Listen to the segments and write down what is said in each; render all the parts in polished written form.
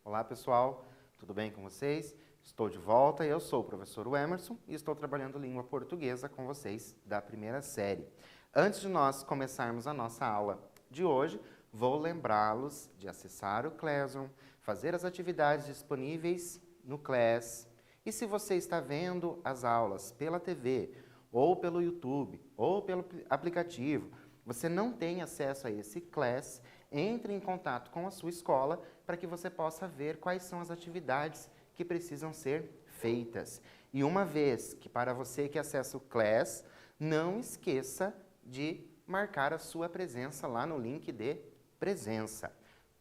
Olá pessoal, tudo bem com vocês? Estou de volta, eu sou o professor Emerson e estou trabalhando língua portuguesa com vocês da primeira série. Antes de nós começarmos a nossa aula de hoje, vou lembrá-los de acessar o Classroom, fazer as atividades disponíveis no Class. E se você está vendo as aulas pela TV, ou pelo YouTube, ou pelo aplicativo, você não tem acesso a esse Class, entre em contato com a sua escola para que você possa ver quais são as atividades que precisam ser feitas. E uma vez que para você que acessa o Class, não esqueça de marcar a sua presença lá no link de presença.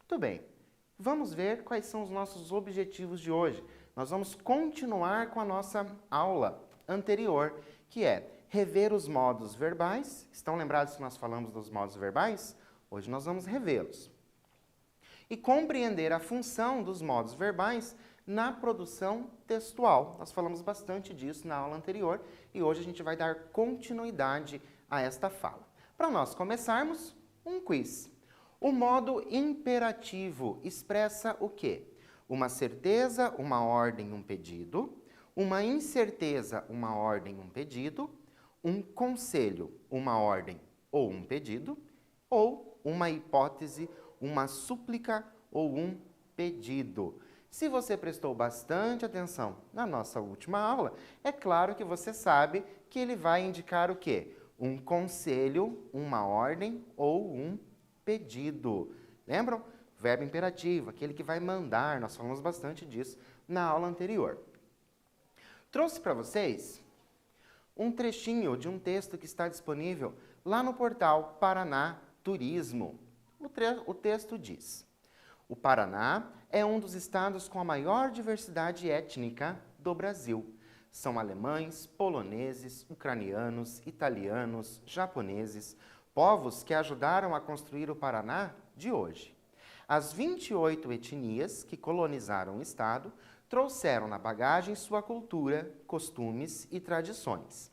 Muito bem, vamos ver quais são os nossos objetivos de hoje. Nós vamos continuar com a nossa aula anterior, que é rever os modos verbais. Estão lembrados que nós falamos dos modos verbais? Hoje nós vamos revê-los. E compreender a função dos modos verbais na produção textual. Nós falamos bastante disso na aula anterior e hoje a gente vai dar continuidade a esta fala. Para nós começarmos, um quiz. O modo imperativo expressa o quê? Uma certeza, uma ordem, um pedido. Uma incerteza, uma ordem, um pedido. Um conselho, uma ordem ou um pedido. Ou uma hipótese, uma súplica ou um pedido. Se você prestou bastante atenção na nossa última aula, é claro que você sabe que ele vai indicar o quê? Um conselho, uma ordem ou um pedido. Lembram? Verbo imperativo, aquele que vai mandar, nós falamos bastante disso na aula anterior. Trouxe para vocês um trechinho de um texto que está disponível lá no portal Paraná Turismo. O texto diz: o Paraná é um dos estados com a maior diversidade étnica do Brasil. São alemães, poloneses, ucranianos, italianos, japoneses, povos que ajudaram a construir o Paraná de hoje. As 28 etnias que colonizaram o estado trouxeram na bagagem sua cultura, costumes e tradições.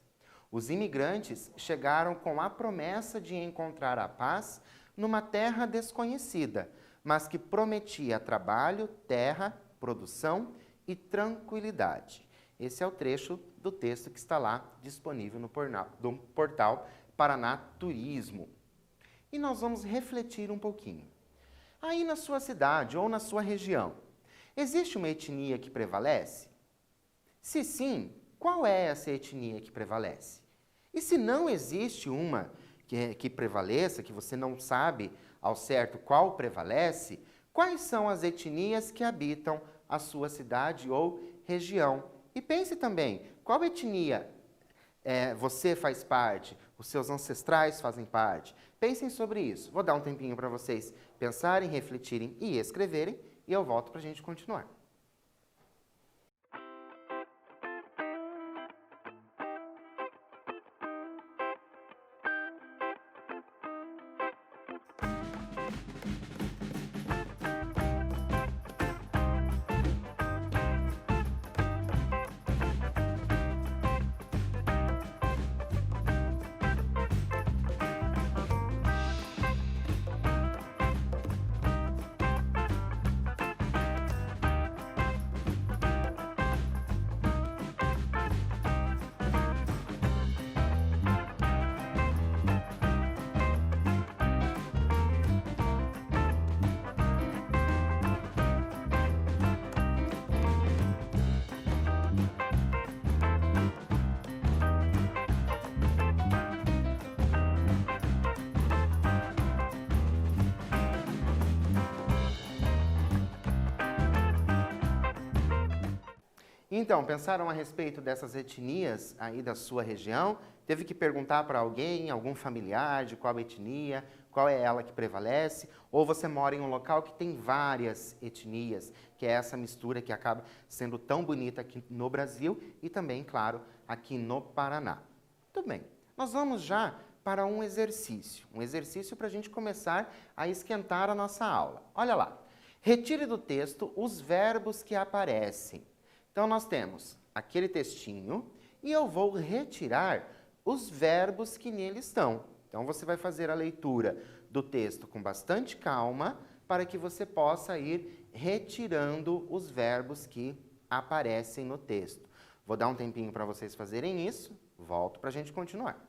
Os imigrantes chegaram com a promessa de encontrar a paz numa terra desconhecida, mas que prometia trabalho, terra, produção e tranquilidade. Esse é o trecho do texto que está lá disponível no portal Paraná Turismo. E nós vamos refletir um pouquinho. Aí na sua cidade ou na sua região, existe uma etnia que prevalece? Se sim, qual é essa etnia que prevalece? E se não existe uma que prevaleça, que você não sabe ao certo qual prevalece, quais são as etnias que habitam a sua cidade ou região? E pense também, qual etnia você faz parte, os seus ancestrais fazem parte? Pensem sobre isso. Vou dar um tempinho para vocês pensarem, refletirem e escreverem, e eu volto para a gente continuar. Então, pensaram a respeito dessas etnias aí da sua região? Teve que perguntar para alguém, algum familiar de qual etnia, qual é ela que prevalece? Ou você mora em um local que tem várias etnias, que é essa mistura que acaba sendo tão bonita aqui no Brasil e também, claro, aqui no Paraná. Muito bem, nós vamos já para um exercício para a gente começar a esquentar a nossa aula. Olha lá, retire do texto os verbos que aparecem. Então, nós temos aquele textinho e eu vou retirar os verbos que nele estão. Então, você vai fazer a leitura do texto com bastante calma para que você possa ir retirando os verbos que aparecem no texto. Vou dar um tempinho para vocês fazerem isso, volto para a gente continuar.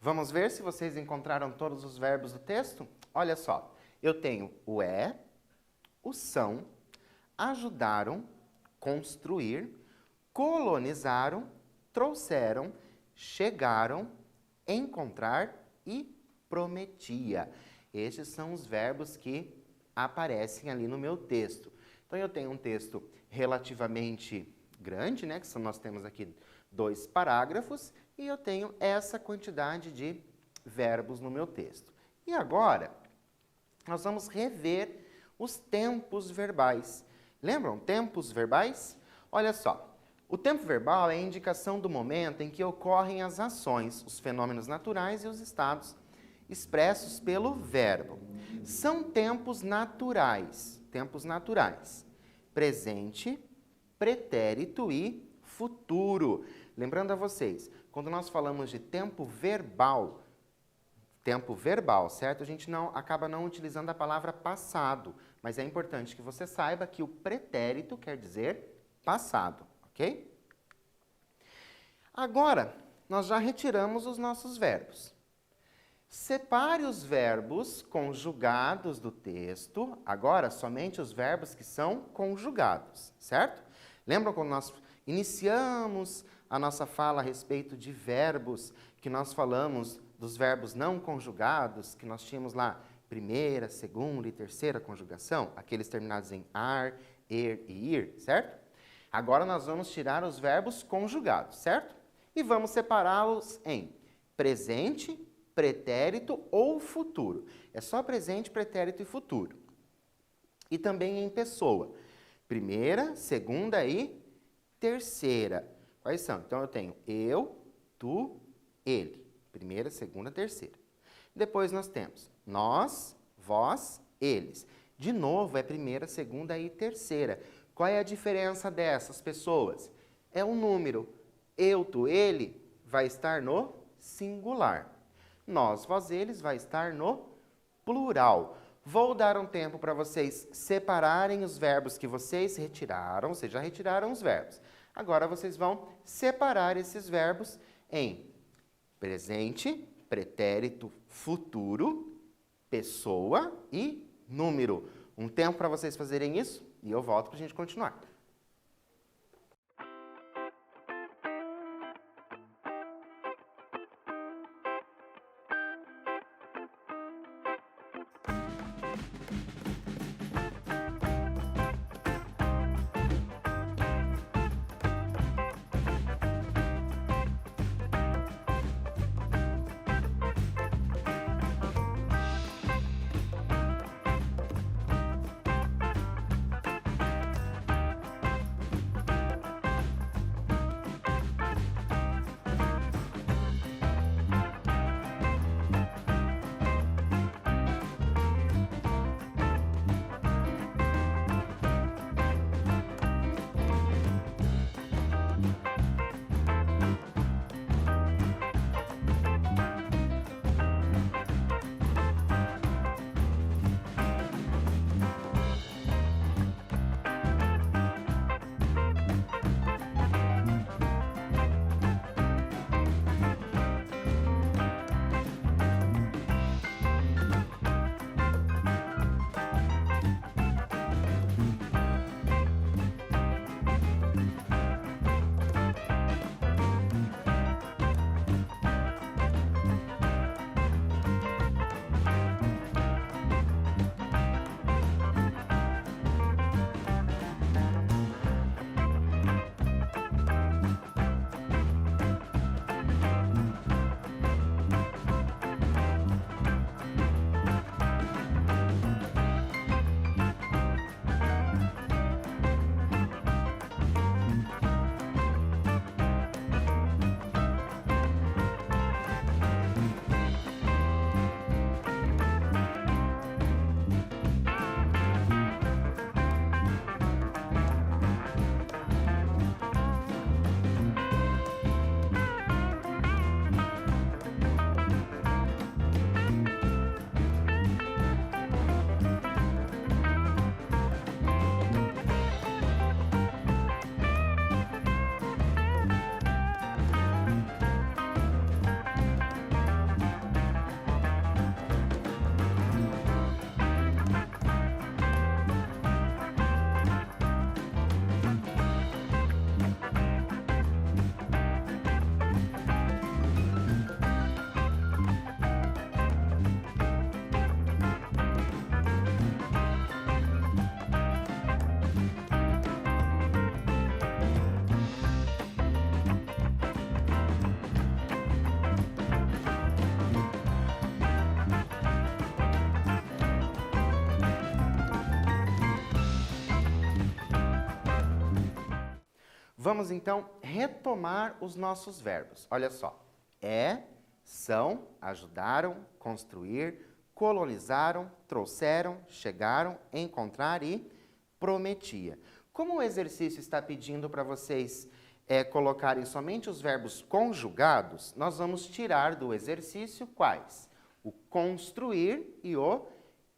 Vamos ver se vocês encontraram todos os verbos do texto? Olha só, eu tenho o o são, ajudaram, construir, colonizaram, trouxeram, chegaram, encontrar e prometia. Estes são os verbos que aparecem ali no meu texto. Então, eu tenho um texto relativamente grande, né? Nós temos aqui 2 parágrafos e eu tenho essa quantidade de verbos no meu texto. E agora, nós vamos rever os tempos verbais. Lembram tempos verbais? Olha só, o tempo verbal é a indicação do momento em que ocorrem as ações, os fenômenos naturais e os estados expressos pelo verbo. São tempos naturais, presente, pretérito e futuro. Lembrando a vocês, quando nós falamos de tempo verbal, certo? A gente acaba não utilizando a palavra passado, mas é importante que você saiba que o pretérito quer dizer passado, ok? Agora, nós já retiramos os nossos verbos. Separe os verbos conjugados do texto, agora somente os verbos que são conjugados, certo? Lembram quando nós iniciamos a nossa fala a respeito de verbos, que nós falamos dos verbos não conjugados, que nós tínhamos lá primeira, segunda e terceira conjugação, aqueles terminados em ar, e ir, certo? Agora nós vamos tirar os verbos conjugados, certo? e vamos separá-los em presente, pretérito ou futuro. É só presente, pretérito e futuro. E também em pessoa. Primeira, segunda e terceira. Quais são? Então, eu tenho eu, tu, ele. Primeira, segunda, terceira. Depois nós temos nós, vós, eles. De novo, é primeira, segunda e terceira. Qual é a diferença dessas pessoas? É o número. Eu, tu, ele vai estar no singular. Nós, vós, eles vai estar no plural. Vou dar um tempo para vocês separarem os verbos que vocês retiraram. Vocês já retiraram os verbos. Agora vocês vão separar esses verbos em presente, pretérito, futuro, pessoa e número. Um tempo para vocês fazerem isso e eu volto para a gente continuar. Vamos então retomar os nossos verbos. Olha só. É, são, ajudaram, construir, colonizaram, trouxeram, chegaram, encontrar e prometia. Como o exercício está pedindo para vocês colocarem somente os verbos conjugados, nós vamos tirar do exercício quais? O construir e o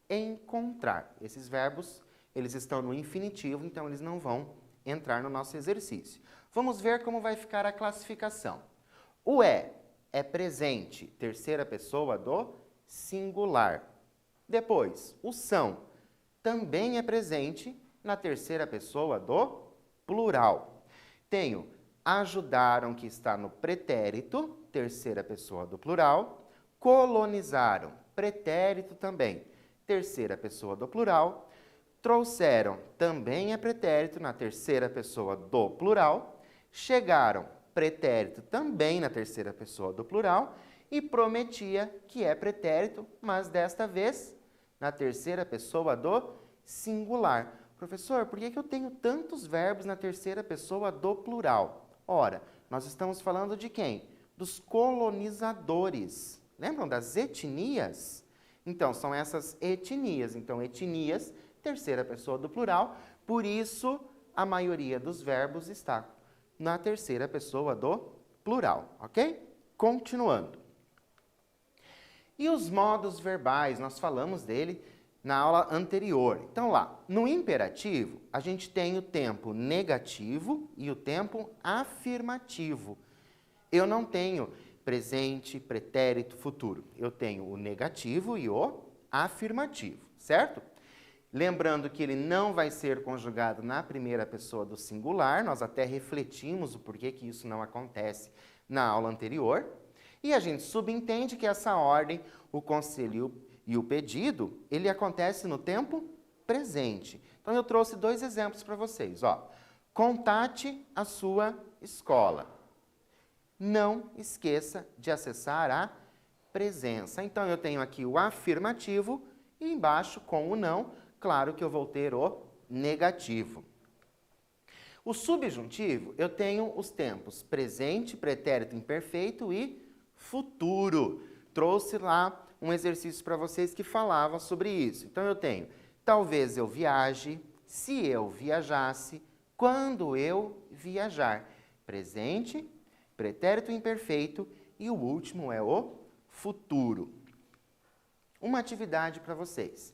encontrar. Esses verbos, eles estão no infinitivo, então eles não vão entrar no nosso exercício. Vamos ver como vai ficar a classificação. O é presente, terceira pessoa do singular. Depois, o são também é presente na terceira pessoa do plural. Tenho ajudaram, que está no pretérito, terceira pessoa do plural. Colonizaram, pretérito também, terceira pessoa do plural. Trouxeram, também é pretérito na terceira pessoa do plural. Chegaram, pretérito também na terceira pessoa do plural, e prometia, que é pretérito, mas desta vez na terceira pessoa do singular. Professor, por que eu tenho tantos verbos na terceira pessoa do plural? Ora, nós estamos falando de quem? Dos colonizadores. Lembram das etnias? Então, são essas etnias. Então, etnias, terceira pessoa do plural, por isso a maioria dos verbos está na terceira pessoa do plural, ok? Continuando. E os modos verbais, nós falamos dele na aula anterior. Então, lá, no imperativo, a gente tem o tempo negativo e o tempo afirmativo. Eu não tenho presente, pretérito, futuro. Eu tenho o negativo e o afirmativo, certo? Lembrando que ele não vai ser conjugado na primeira pessoa do singular, nós até refletimos o porquê que isso não acontece na aula anterior. E a gente subentende que essa ordem, o conselho e o pedido, ele acontece no tempo presente. Então, eu trouxe 2 exemplos para vocês. Ó. Contate a sua escola. Não esqueça de acessar a presença. Então, eu tenho aqui o afirmativo e embaixo, com o não, claro que eu vou ter o negativo. O subjuntivo, eu tenho os tempos presente, pretérito imperfeito e futuro. Trouxe lá um exercício para vocês que falava sobre isso. Então, eu tenho, talvez eu viaje, se eu viajasse, quando eu viajar. Presente, pretérito imperfeito e o último é o futuro. Uma atividade para vocês.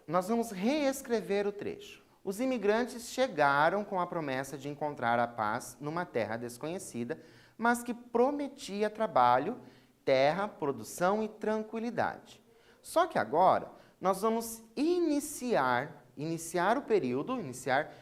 Nós vamos reescrever o trecho. Os imigrantes chegaram com a promessa de encontrar a paz numa terra desconhecida, mas que prometia trabalho, terra, produção e tranquilidade. Só que agora nós vamos iniciar o período, iniciar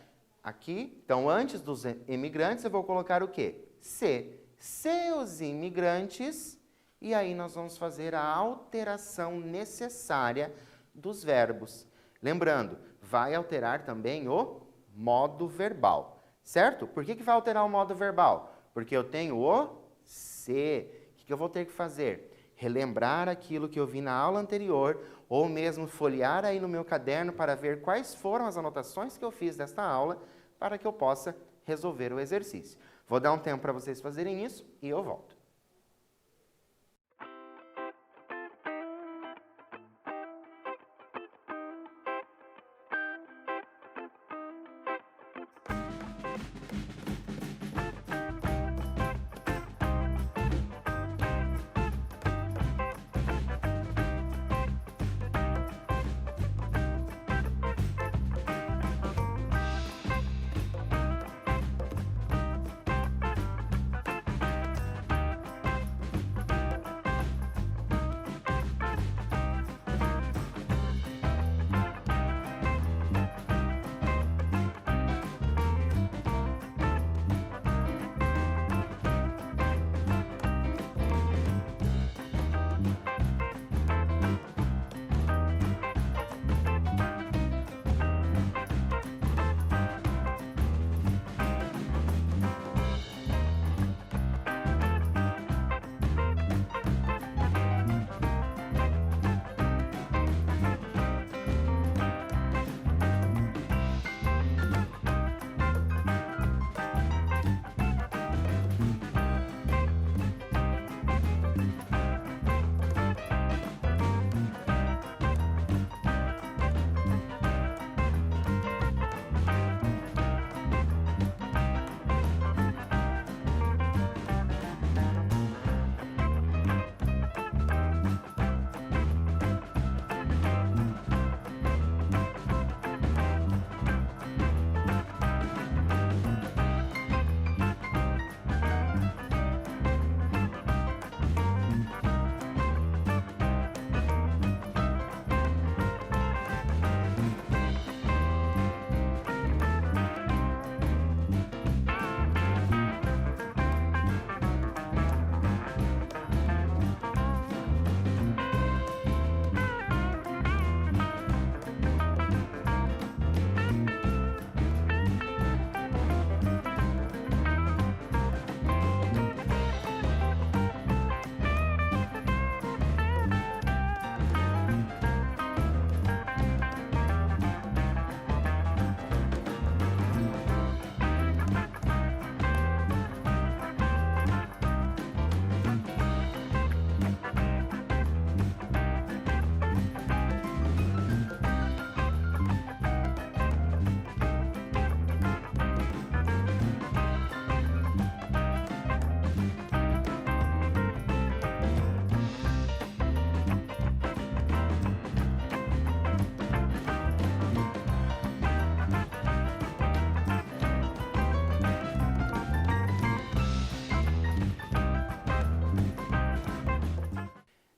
aqui. Então, antes dos imigrantes, eu vou colocar o quê? Se. Seus imigrantes. E aí nós vamos fazer a alteração necessária dos verbos. Lembrando, vai alterar também o modo verbal, certo? Por que vai alterar o modo verbal? Porque eu tenho o se. O que eu vou ter que fazer? Relembrar aquilo que eu vi na aula anterior, ou mesmo folhear aí no meu caderno para ver quais foram as anotações que eu fiz desta aula, para que eu possa resolver o exercício. Vou dar um tempo para vocês fazerem isso e eu volto.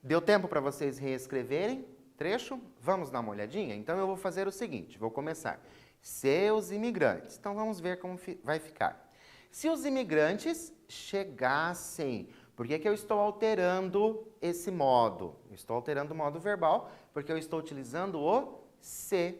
Deu tempo para vocês reescreverem trecho? Vamos dar uma olhadinha? Então eu vou fazer o seguinte, vou começar. Se os imigrantes, então vamos ver como vai ficar. Se os imigrantes chegassem, por que eu estou alterando esse modo? Eu estou alterando o modo verbal porque eu estou utilizando o se.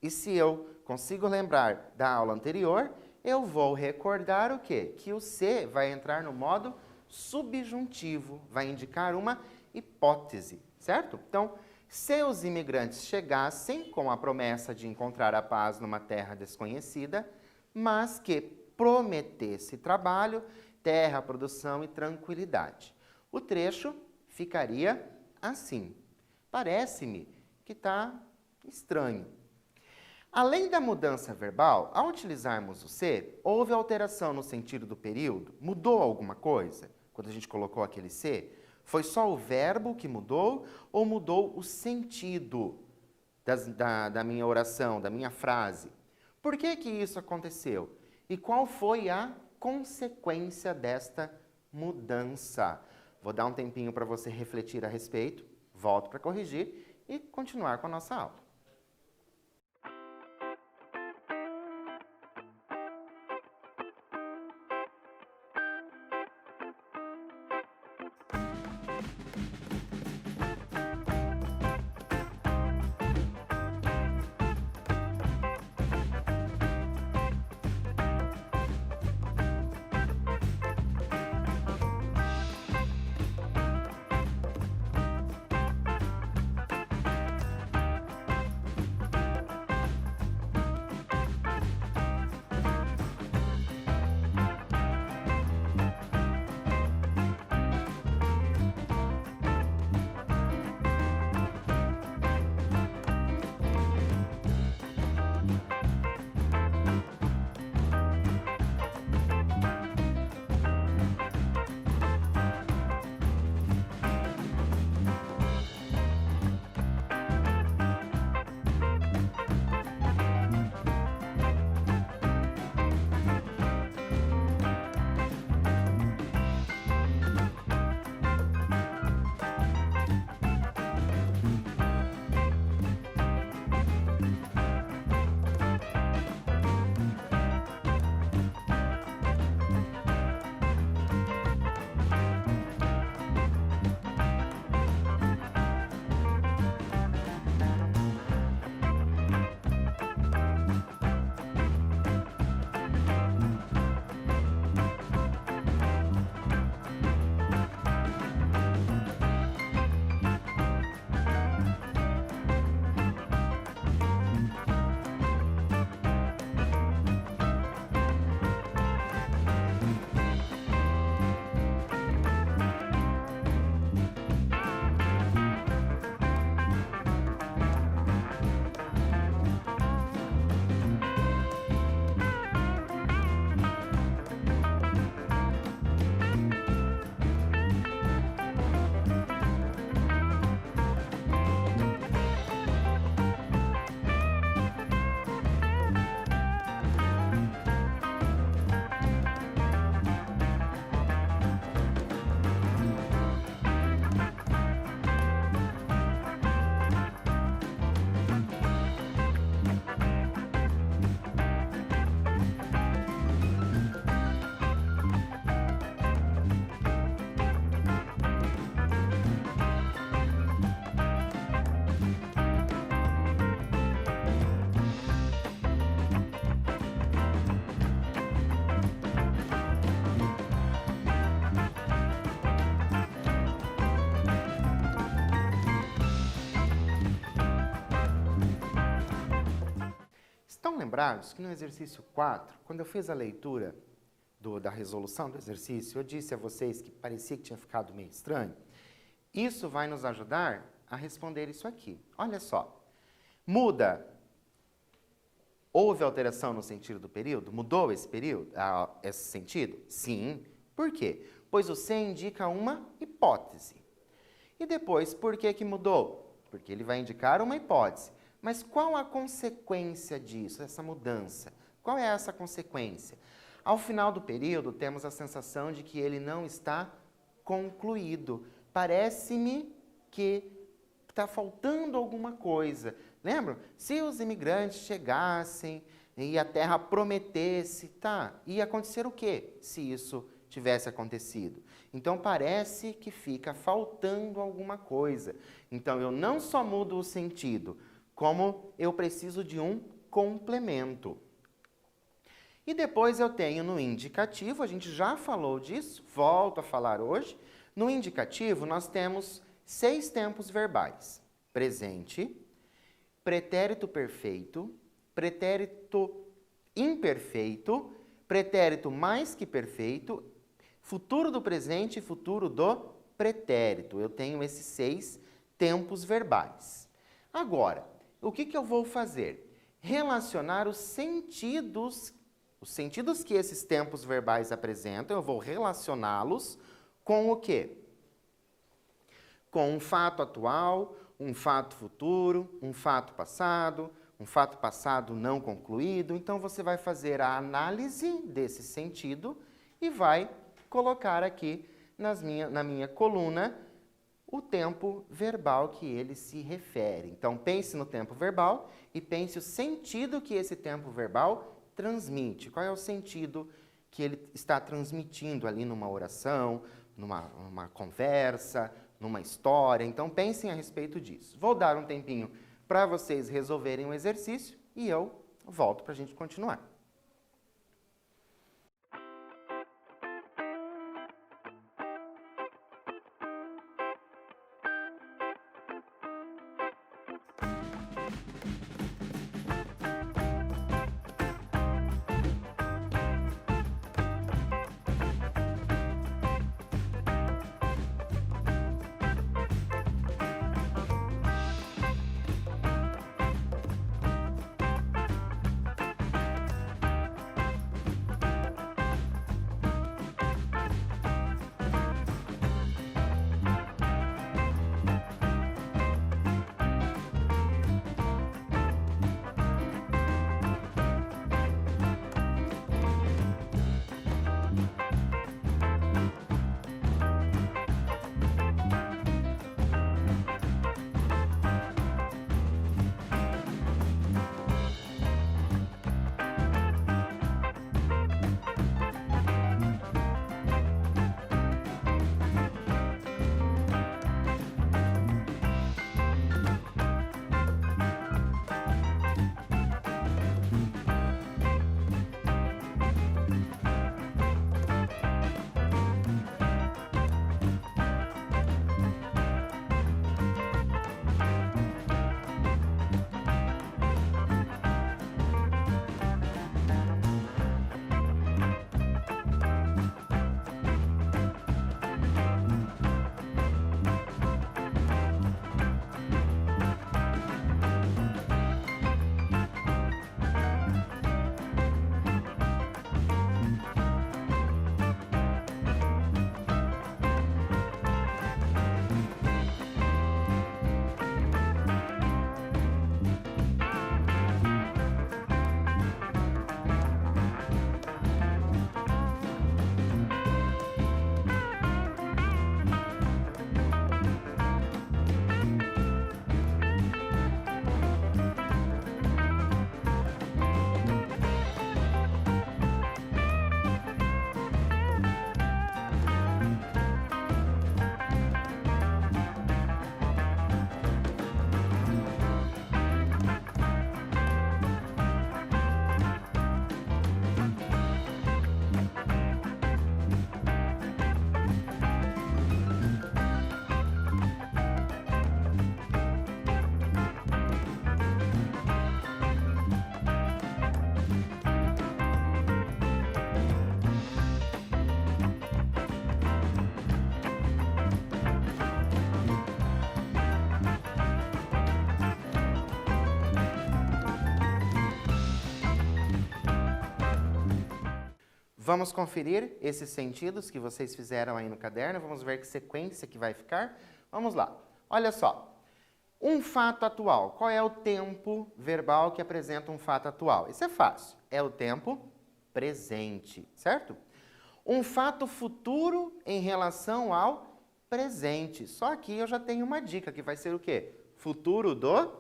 E se eu consigo lembrar da aula anterior, eu vou recordar o quê? Que o se vai entrar no modo subjuntivo, vai indicar uma hipótese, certo? Então, se os imigrantes chegassem com a promessa de encontrar a paz numa terra desconhecida, mas que prometesse trabalho, terra, produção e tranquilidade. O trecho ficaria assim. Parece-me que está estranho. Além da mudança verbal, ao utilizarmos o se, houve alteração no sentido do período? Mudou alguma coisa quando a gente colocou aquele se? Foi só o verbo que mudou ou mudou o sentido da minha oração, da minha frase? Por que que isso aconteceu? E qual foi a consequência desta mudança? Vou dar um tempinho para você refletir a respeito, volto para corrigir e continuar com a nossa aula. Estão lembrados que no exercício 4, quando eu fiz a leitura da resolução do exercício, eu disse a vocês que parecia que tinha ficado meio estranho? Isso vai nos ajudar a responder isso aqui. Olha só. Muda. Houve alteração no sentido do período? Mudou esse período, esse sentido? Sim. Por quê? Pois o se indica uma hipótese. E depois, por que que mudou? Porque ele vai indicar uma hipótese. Mas qual a consequência disso, essa mudança? Qual é essa consequência? Ao final do período, temos a sensação de que ele não está concluído. Parece-me que está faltando alguma coisa. Lembram? Se os imigrantes chegassem e a terra prometesse, tá, ia acontecer o quê se isso tivesse acontecido? Então parece que fica faltando alguma coisa. Então eu não só mudo o sentido, como eu preciso de um complemento. E depois eu tenho no indicativo, a gente já falou disso, volto a falar hoje. No indicativo nós temos 6 tempos verbais: presente, pretérito perfeito, pretérito imperfeito, pretérito mais que perfeito, futuro do presente e futuro do pretérito. Eu tenho esses 6 tempos verbais. Agora, o que eu vou fazer? Relacionar os sentidos que esses tempos verbais apresentam, eu vou relacioná-los com o quê? Com um fato atual, um fato futuro, um fato passado não concluído. Então, você vai fazer a análise desse sentido e vai colocar aqui na minha coluna o tempo verbal que ele se refere. Então, pense no tempo verbal e pense o sentido que esse tempo verbal transmite. Qual é o sentido que ele está transmitindo ali numa oração, numa conversa, numa história? Então, pensem a respeito disso. Vou dar um tempinho para vocês resolverem o exercício e eu volto para a gente continuar. Vamos conferir esses sentidos que vocês fizeram aí no caderno. Vamos ver que sequência que vai ficar. Vamos lá. Olha só. Um fato atual. Qual é o tempo verbal que apresenta um fato atual? Isso é fácil. É o tempo presente, certo? Um fato futuro em relação ao presente. Só aqui eu já tenho uma dica, que vai ser o quê? Futuro do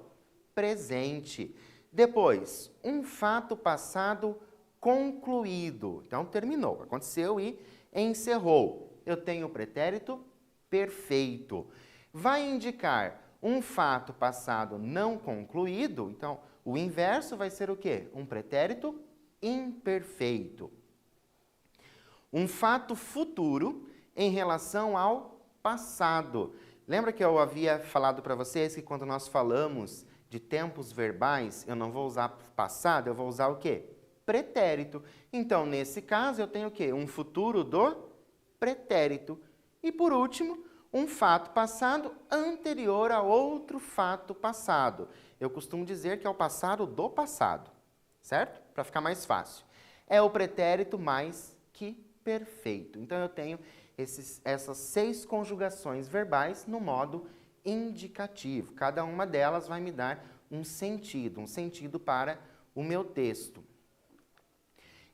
presente. Depois, um fato passado concluído. Então, terminou, aconteceu e encerrou. Eu tenho o pretérito perfeito. Vai indicar um fato passado não concluído, então, o inverso vai ser o quê? Um pretérito imperfeito. Um fato futuro em relação ao passado. Lembra que eu havia falado para vocês que quando nós falamos de tempos verbais, eu não vou usar passado, eu vou usar o quê? Pretérito. Então, nesse caso, eu tenho o quê? Um futuro do pretérito. E, por último, um fato passado anterior a outro fato passado. Eu costumo dizer que é o passado do passado, certo? Para ficar mais fácil. É o pretérito mais que perfeito. Então, eu tenho essas 6 conjugações verbais no modo indicativo. Cada uma delas vai me dar um sentido para o meu texto.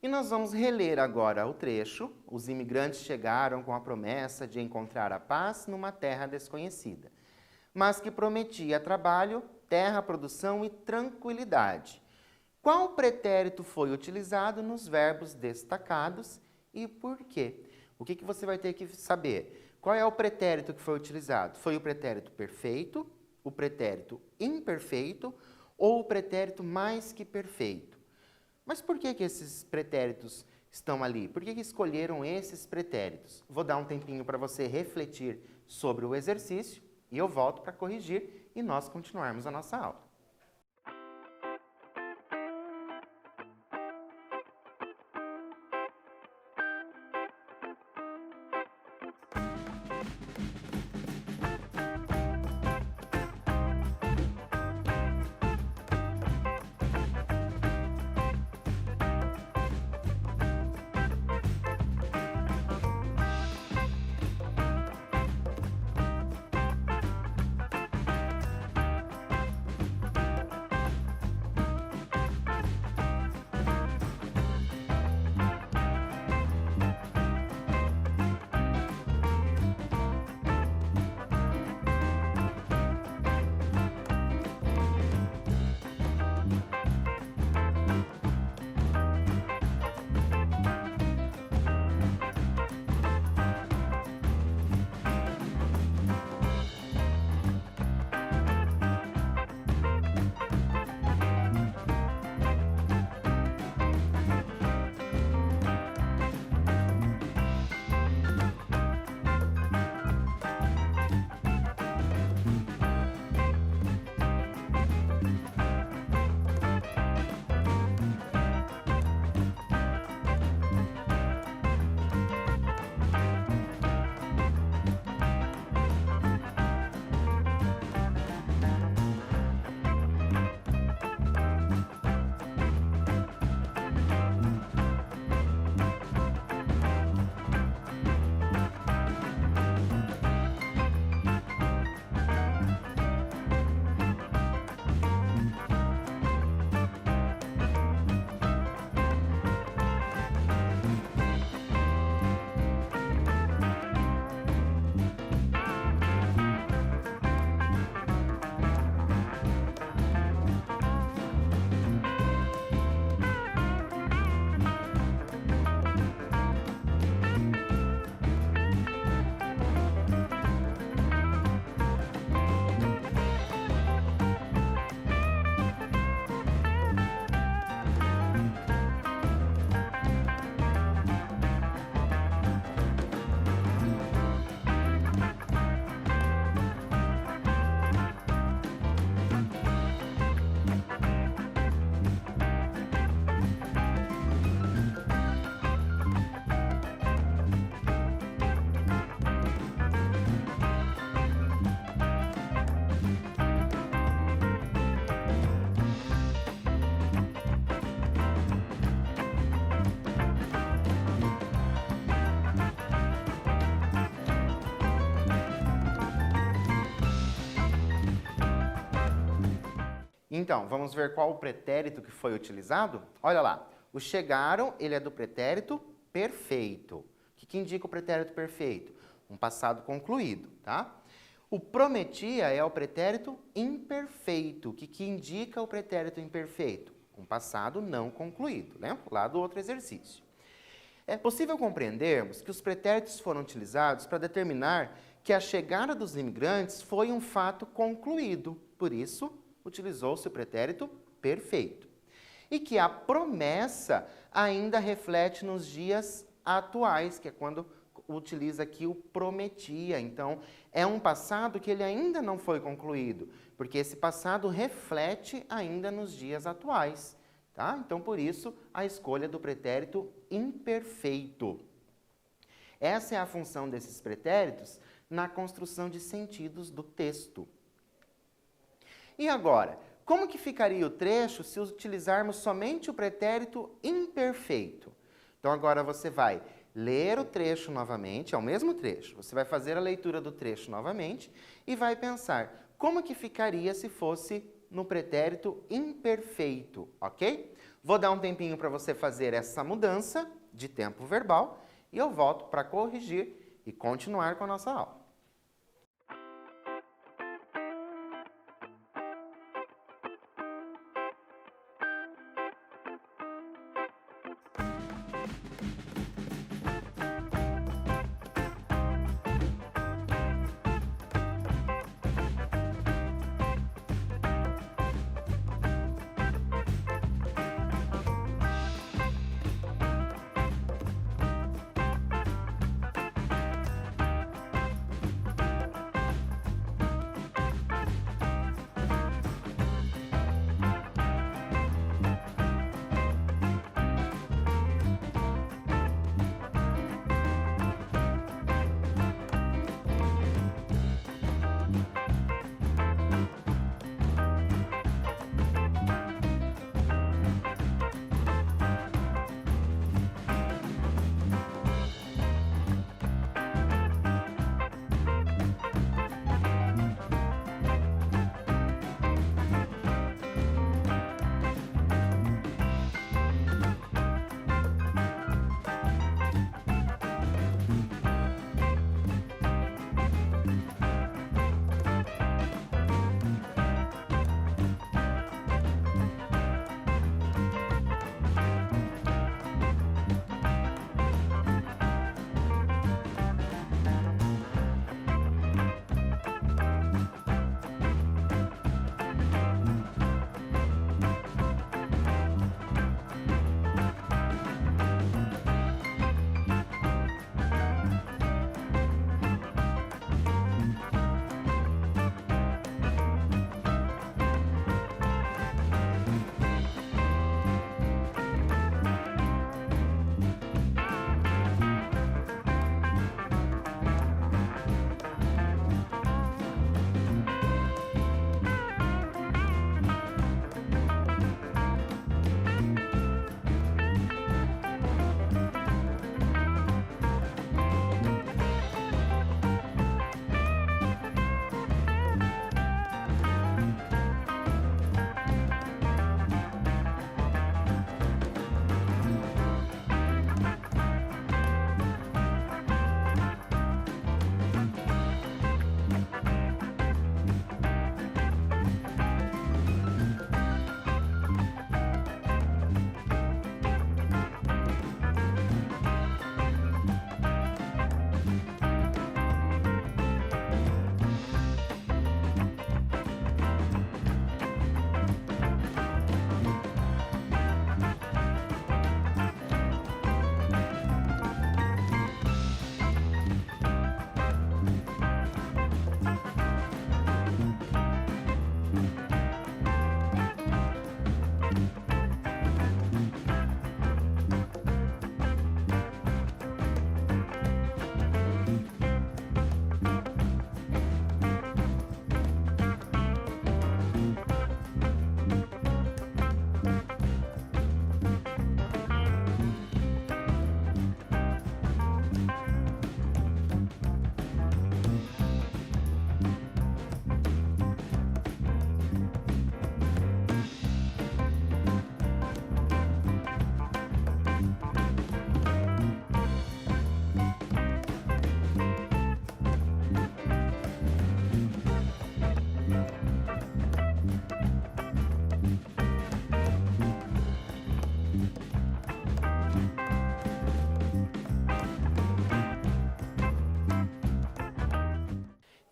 E nós vamos reler agora o trecho. Os imigrantes chegaram com a promessa de encontrar a paz numa terra desconhecida, mas que prometia trabalho, terra, produção e tranquilidade. Qual pretérito foi utilizado nos verbos destacados e por quê? O que você vai ter que saber? Qual é o pretérito que foi utilizado? Foi o pretérito perfeito, o pretérito imperfeito ou o pretérito mais que perfeito? Mas por que esses pretéritos estão ali? Por que escolheram esses pretéritos? Vou dar um tempinho para você refletir sobre o exercício e eu volto para corrigir e nós continuarmos a nossa aula. Então, vamos ver qual o pretérito que foi utilizado? Olha lá, o chegaram, ele é do pretérito perfeito. O que indica o pretérito perfeito? um passado concluído, tá? O prometia é o pretérito imperfeito. O que indica o pretérito imperfeito? Um passado não concluído. Lembra? Lá do outro exercício. É possível compreendermos que os pretéritos foram utilizados para determinar que a chegada dos imigrantes foi um fato concluído. Por isso, utilizou-se o pretérito perfeito. E que a promessa ainda reflete nos dias atuais, que é quando utiliza aqui o prometia. Então, é um passado que ele ainda não foi concluído, porque esse passado reflete ainda nos dias atuais. Tá? Então, por isso, a escolha do pretérito imperfeito. Essa é a função desses pretéritos na construção de sentidos do texto. E agora, como que ficaria o trecho se utilizarmos somente o pretérito imperfeito? Então, agora você vai ler o trecho novamente, é o mesmo trecho. Você vai fazer a leitura do trecho novamente e vai pensar como que ficaria se fosse no pretérito imperfeito, ok? Vou dar um tempinho para você fazer essa mudança de tempo verbal e eu volto para corrigir e continuar com a nossa aula.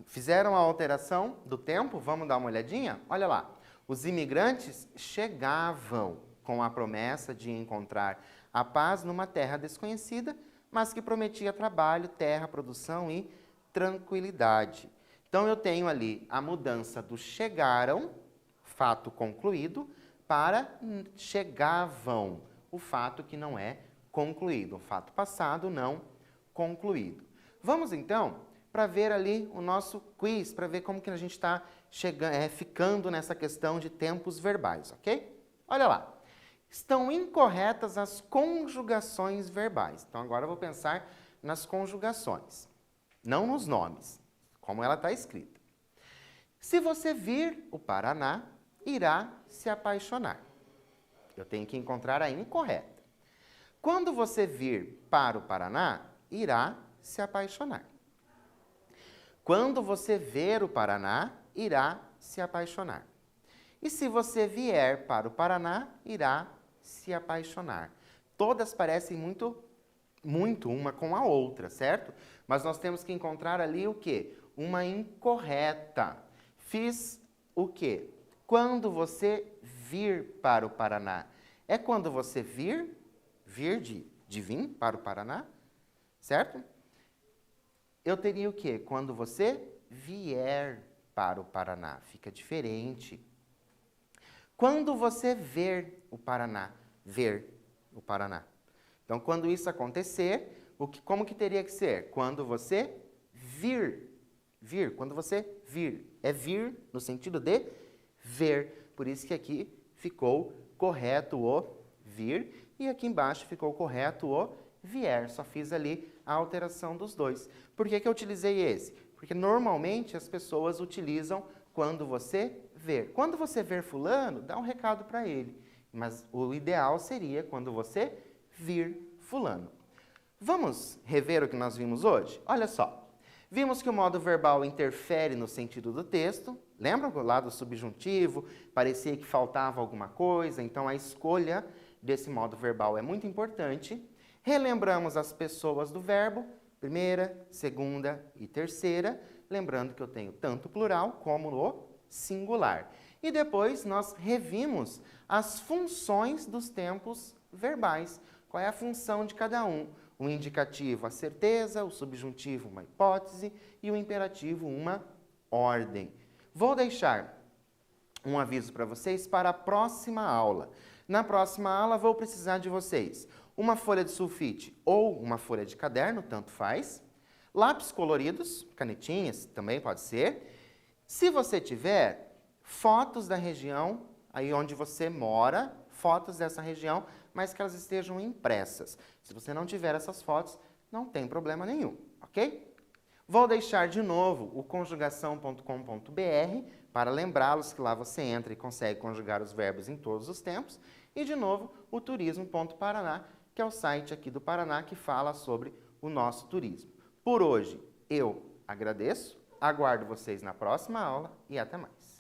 Fizeram a alteração do tempo? Vamos dar uma olhadinha? Olha lá. Os imigrantes chegavam com a promessa de encontrar a paz numa terra desconhecida, mas que prometia trabalho, terra, produção e tranquilidade. Então, eu tenho ali a mudança do chegaram, fato concluído, para chegavam, o fato que não é concluído, o fato passado não concluído. Vamos, então, para ver ali o nosso quiz, para ver como que a gente está ficando nessa questão de tempos verbais, ok? Olha lá. Estão incorretas as conjugações verbais. Então, agora eu vou pensar nas conjugações, não nos nomes, como ela está escrita. Se você vir o Paraná, irá se apaixonar. Eu tenho que encontrar a incorreta. Quando você vir para o Paraná, irá se apaixonar. Quando você ver o Paraná, irá se apaixonar. E se você vier para o Paraná, irá se apaixonar. Todas parecem muito uma com a outra, certo? Mas nós temos que encontrar ali o quê? Uma incorreta. Fiz o quê? Quando você vir para o Paraná. É quando você vir de vir para o Paraná, certo? Eu teria o quê? Quando você vier para o Paraná. Fica diferente. Quando você ver o Paraná. Ver o Paraná. Então, quando isso acontecer, como que teria que ser? Quando você vir. Vir, quando você vir. É vir no sentido de ver. Por isso que aqui ficou correto o vir e aqui embaixo ficou correto o vier. Só fiz ali a alteração dos dois. Por que eu utilizei esse? Porque normalmente as pessoas utilizam quando você ver. Quando você ver fulano, dá um recado para ele. Mas o ideal seria quando você vir fulano. Vamos rever o que nós vimos hoje? Olha só. Vimos que o modo verbal interfere no sentido do texto. Lembram lá do subjuntivo? Parecia que faltava alguma coisa. Então, a escolha desse modo verbal é muito importante. Relembramos as pessoas do verbo, primeira, segunda e terceira. Lembrando que eu tenho tanto o plural como o singular. E depois nós revimos as funções dos tempos verbais. Qual é a função de cada um? O indicativo, a certeza, o subjuntivo, uma hipótese e o imperativo, uma ordem. Vou deixar um aviso para vocês para a próxima aula. Na próxima aula, vou precisar de vocês uma folha de sulfite ou uma folha de caderno, tanto faz. Lápis coloridos, canetinhas também pode ser. Se você tiver fotos da região, aí onde você mora, fotos dessa região, mas que elas estejam impressas. Se você não tiver essas fotos, não tem problema nenhum, ok? Vou deixar de novo o conjugação.com.br para lembrá-los que lá você entra e consegue conjugar os verbos em todos os tempos. E, de novo, o turismo.paraná, que é o site aqui do Paraná que fala sobre o nosso turismo. Por hoje, eu agradeço, aguardo vocês na próxima aula e até mais.